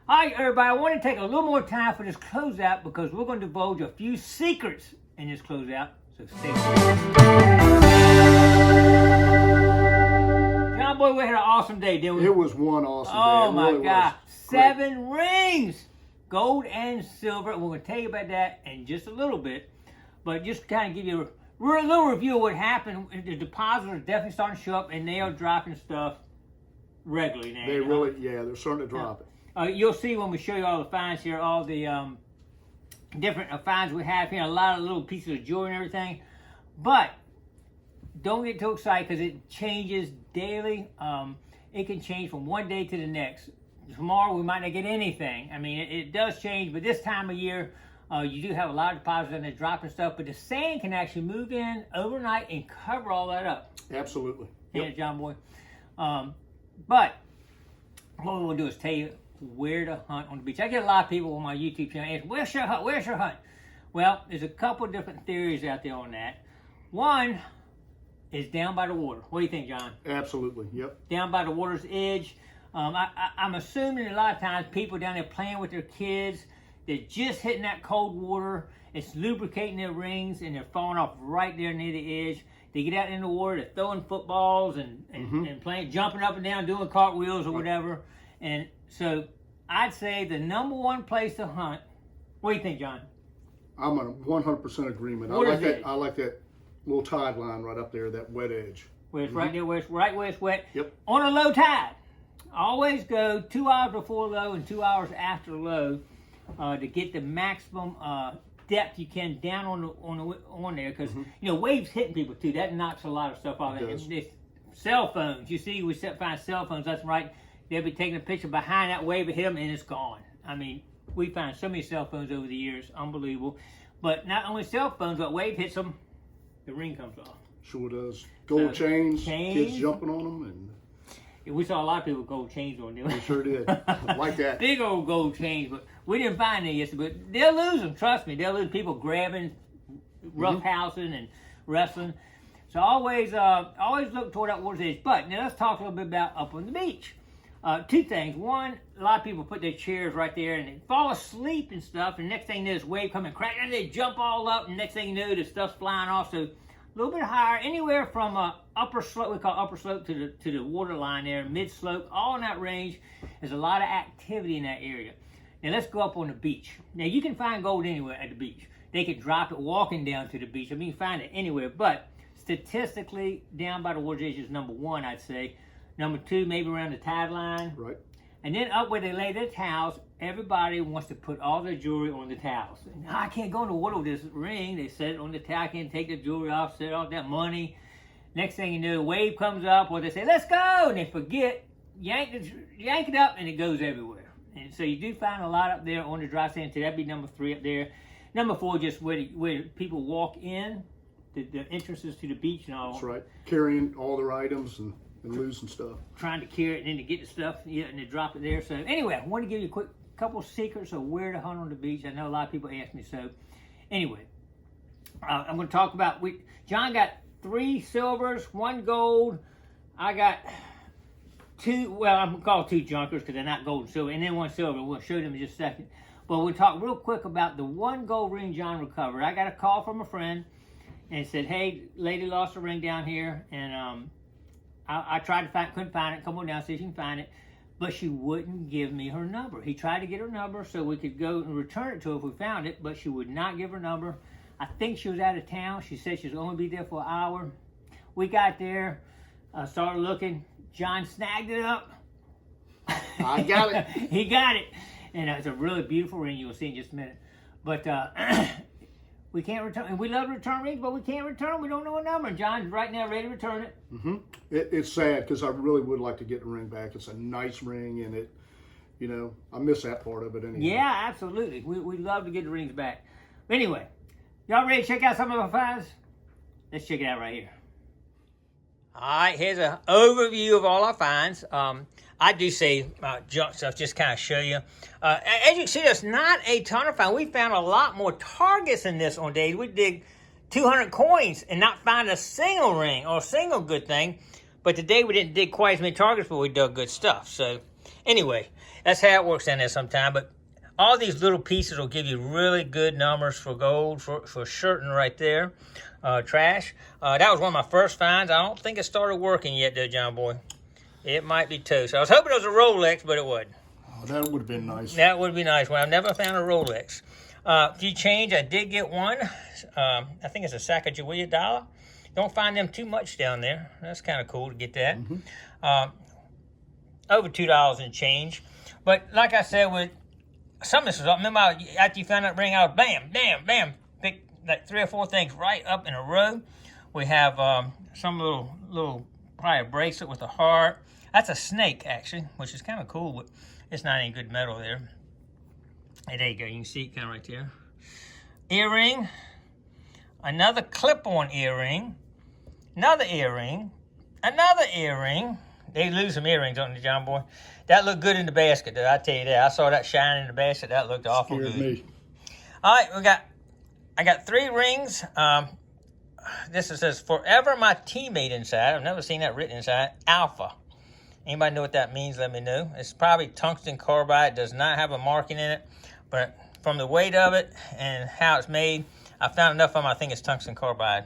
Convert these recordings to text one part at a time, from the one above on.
All right, everybody, I want to take a little more time for this closeout because we're going to divulge a few secrets in this closeout. So stay tuned. John Boy, we had an awesome day, didn't we? It was one awesome day. Oh, my really God. was. 7 rings, gold and silver. We're going to tell you about that in just a little bit. But just kind of give you a little review of what happened. The depositors are definitely starting to show up, and they are dropping stuff regularly now. They really, yeah, they're starting to drop it. You'll see when we show you all the finds here, all the different finds we have here, a lot of little pieces of jewelry and everything. But don't get too excited because it changes daily. It can change from one day to the next. Tomorrow we might not get anything. I mean, it does change, but this time of year, you do have a lot of deposits and they're dropping stuff, but the sand can actually move in overnight and cover all that up. Absolutely. Yeah, John Boy. But what we will do is tell you where to hunt on the beach. I get a lot of people on my YouTube channel asking, where's your hunt? Where's your hunt? Well, there's a couple different theories out there on that. One is down by the water. What do you think, John? Absolutely, yep. Down by the water's edge. I'm assuming a lot of times people down there playing with their kids, they're just hitting that cold water. It's lubricating their rings and they're falling off right there near the edge. They get out in the water, they're throwing footballs and playing, jumping up and down, doing cartwheels or whatever. And so I'd say the number one place to hunt. What do you think, John? I'm in 100% agreement. I like that little tide line right up there, that wet edge. Where it's right there, where it's wet. Yep. On a low tide. Always go 2 hours before low and 2 hours after low to get the maximum depth you can down on there, because waves hitting people too. That knocks a lot of stuff off. Cell phones. You see, we find cell phones. That's right. They'll be taking a picture behind that wave of hit them and it's gone. I mean, we find so many cell phones over the years, unbelievable. But not only cell phones, but wave hits them, the ring comes off. Sure does. Gold chains, kids jumping on them, and we saw a lot of people with gold chains on there. we sure did. Like that. Big old gold chains, but we didn't find any yesterday. But they'll lose them, trust me. They'll lose people grabbing, roughhousing, and wrestling. So always look toward that water's edge. But now let's talk a little bit about up on the beach. Two things. One, a lot of people put their chairs right there and they fall asleep and stuff. And next thing you know, this wave coming crack, and they jump all up. And next thing you know, the stuff's flying off. So a little bit higher, anywhere from upper slope, we call upper slope, to the water line there, mid slope, all in that range. There's a lot of activity in that area. Now let's go up on the beach. Now you can find gold anywhere at the beach. They could drop it walking down to the beach. I mean, you can find it anywhere. But statistically, down by the water's edge is number one, I'd say. Number two, maybe around the tide line. Right. And then up where they lay their towels, everybody wants to put all their jewelry on the towels. No, I can't go in the water with this ring. They set it on the towel. I can't take the jewelry off, set all that money. Next thing you know, a wave comes up, or they say, let's go, and they forget, yank it up, and it goes everywhere. And so you do find a lot up there on the dry sand, so that'd be number three up there. Number four, just where people walk in, the entrances to the beach and all. That's right. Carrying all their items and losing stuff. Trying to carry it and then to get the stuff, and they drop it there. So anyway, I want to give you a quick couple secrets of where to hunt on the beach. I know a lot of people ask me. So anyway, I'm going to talk about, John got 3 silvers, 1 gold. I got 2, well, I'm going to call 2 junkers because they're not gold and silver, and then 1 silver. We'll show them in just a second. But we'll talk real quick about the 1 gold ring John recovered. I got a call from a friend and said, hey, lady lost a ring down here, and I tried to find, couldn't find it. Come on down, see if you can find it. But she wouldn't give me her number. He tried to get her number so we could go and return it to her if we found it, but she would not give her number. I think she was out of town. She said she was only be there for an hour. We got there, started looking. John snagged it up. I got it. He got it. And it's a really beautiful ring. You'll see in just a minute. But we can't return. We love to return rings, but we can't return them. We don't know a number. John's right now ready to return it. It's sad because I really would like to get the ring back. It's a nice ring, and I miss that part of it anyway. Yeah, absolutely. We love to get the rings back. But anyway, y'all ready to check out some of our finds? Let's check it out right here. All right, here's an overview of all our finds. I do say junk stuff, just kind of show you. As you can see, there's not a ton of finds. We found a lot more targets in this on days. We dig 200 coins and not find a single ring or a single good thing. But today we didn't dig quite as many targets, but we dug good stuff. So anyway, That's how it works down there sometime. But all these little pieces will give you really good numbers for gold, for certain right there. Trash. That was one of my first finds. I don't think it started working yet, though, John Boy. It might be toast. I was hoping it was a Rolex, but it wasn't. Oh, that would have been nice. That would be nice. Well, I've never found a Rolex. If you change, I did get one. I think it's a Sacagawea dollar. Don't find them too much down there. That's kind of cool to get that. Over $2 and change. But like I said, with some of this, remember after you found that ring out, bam, bam, bam, pick like 3 or 4 things right up in a row. We have some little probably a bracelet with a heart. That's a snake actually, which is kind of cool, but it's not any good metal there. Hey, there you go. You can see it kind of right there. Earring, another clip-on earring, another earring, another earring. They lose some earrings, don't they, John Boy? That looked good in the basket, though. I tell you that. I saw that shine in the basket. That looked awful Scared good. me. All right, I got 3 rings. This says "Forever My Teammate" inside. I've never seen that written inside. Alpha. Anybody know what that means? Let me know. It's probably tungsten carbide. It does not have a marking in it, but from the weight of it and how it's made, I found enough of them. I think it's tungsten carbide.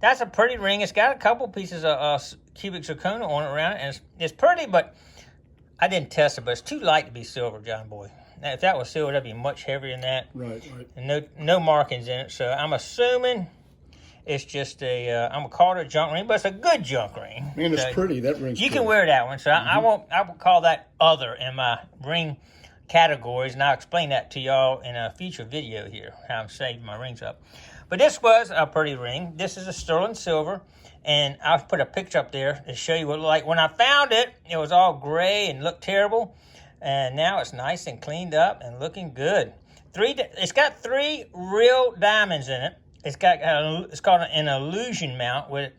That's a pretty ring. It's got a couple pieces of cubic zirconia on it around it, and it's pretty, but I didn't test it, but it's too light to be silver, John Boy. Now, if that was silver, that'd be much heavier than that. Right. And no markings in it, so I'm assuming it's just I'm gonna call it a junk ring, but it's a good junk ring. Man, it's So pretty. That ring's you pretty. can wear that one, so I will call that other in my ring categories, and I'll explain that to y'all in a future video here, how I'm saving my rings up. But this was a pretty ring. This is a sterling silver, and I'll put a picture up there to show you what it looked like. When I found it, it was all gray and looked terrible, and now it's nice and cleaned up and looking good. It's got 3 real diamonds in it. It's called an illusion mount. With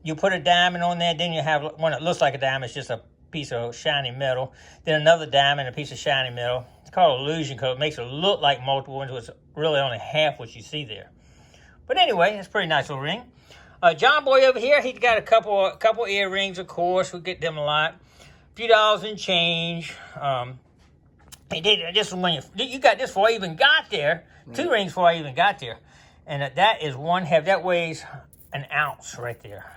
you put a diamond on there, then you have one that looks like a diamond. It's just a piece of shiny metal. Then another diamond, a piece of shiny metal. It's called illusion because it makes it look like multiple ones. It's really only half what you see there. But anyway, it's a pretty nice little ring. John Boy over here, he's got a couple earrings, of course. We get them a lot. A few dollars in change. He did this when you got this before I even got there. Right. 2 rings before I even got there. And that is one heavy. That weighs an ounce right there.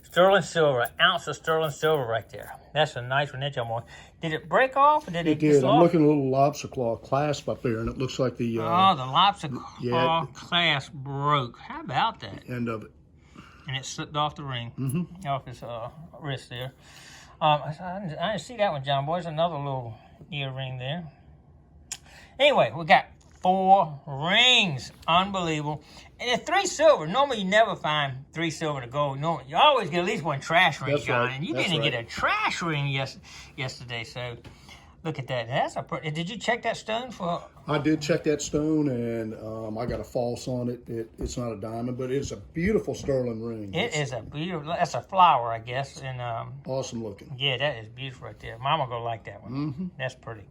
Sterling silver, an ounce of sterling silver right there. That's a nice one, John Boy. Did it break off or did it did. I'm looking at a little lobster claw clasp up there, and it looks like the... the lobster claw clasp broke. How about that? End of it. And it slipped off the ring, off his wrist there. I didn't see that one, John Boy. There's another little earring there. Anyway, we got 4 rings. Unbelievable. And it's 3 silver. Normally, you never find 3 silver to gold. No, you always get at least 1 trash ring, John. Right. And you didn't get a trash ring yesterday. So, look at that. That's a pretty... Did you check that stone for... I did check that stone, and I got a false on it. It's not a diamond, but it's a beautiful sterling ring. It's a beautiful... That's a flower, I guess. And awesome looking. Yeah, that is beautiful right there. Mama gonna like that one. That's pretty.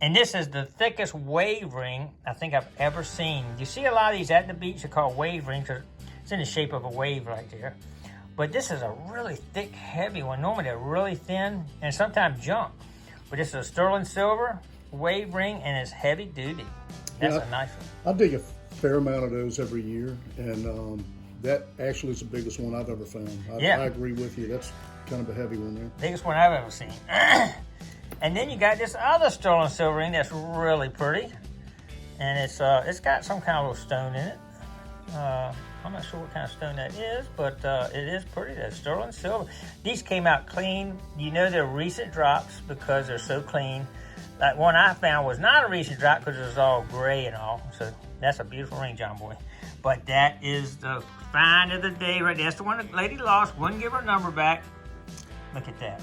And this is the thickest wave ring I think I've ever seen. You see a lot of these at the beach. They're called wave rings. It's in the shape of a wave right there. But this is a really thick, heavy one. Normally they're really thin and sometimes junk. But this is a sterling silver wave ring, and it's heavy duty. That's a nice one. I dig a fair amount of those every year, and that actually is the biggest one I've ever found. I agree with you. That's kind of a heavy one there. Biggest one I've ever seen. And then you got this other sterling silver ring that's really pretty, and it's got some kind of little stone in it. I'm not sure what kind of stone that is, but it is pretty. That's sterling silver. These came out clean. You know they're recent drops because they're so clean. That one I found was not a recent drop because it was all gray and all. So that's a beautiful ring, John Boy. But that is the find of the day right there. That's the one the lady lost. Wouldn't give her number back. Look at that.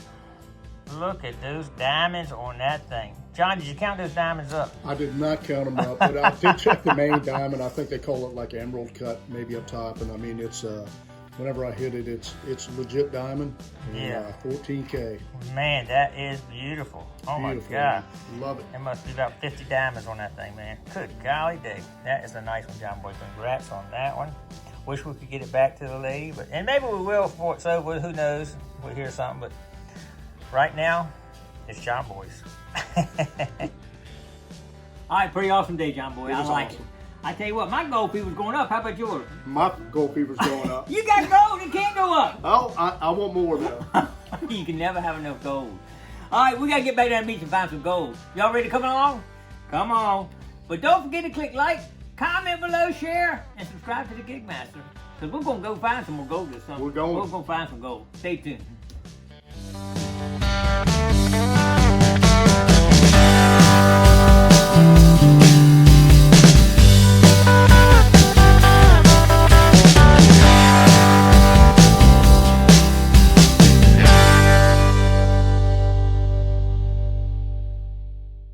Look at those diamonds on that thing. John, did you count those diamonds up? I did not count them up, but I did check the main diamond. I think they call it like emerald cut, maybe up top. And I mean, it's whenever I hit it, it's legit diamond. And, 14K. Man, that is beautiful. Oh beautiful, my God. Man. Love it. There must be about 50 diamonds on that thing, man. Good golly day. That is a nice one, John Boy. Congrats on that one. Wish we could get it back to the lady, and maybe we will before it's over. Who knows? We'll hear something, but right now, it's John Boy's. All right, pretty awesome day, John Boy. It I was like awesome. it. I tell you what, my gold fever's going up. How about yours? My gold fever's going up. You got gold, it can't go up. Oh, I want more though. You can never have enough gold. All right, we got to get back down to the beach and find some gold. Y'all ready to come along? Come on. But don't forget to click like, comment below, share, and subscribe to the Gigmaster. Because we're going to go find some more gold this summer. We're going. We're going to find some gold. Stay tuned.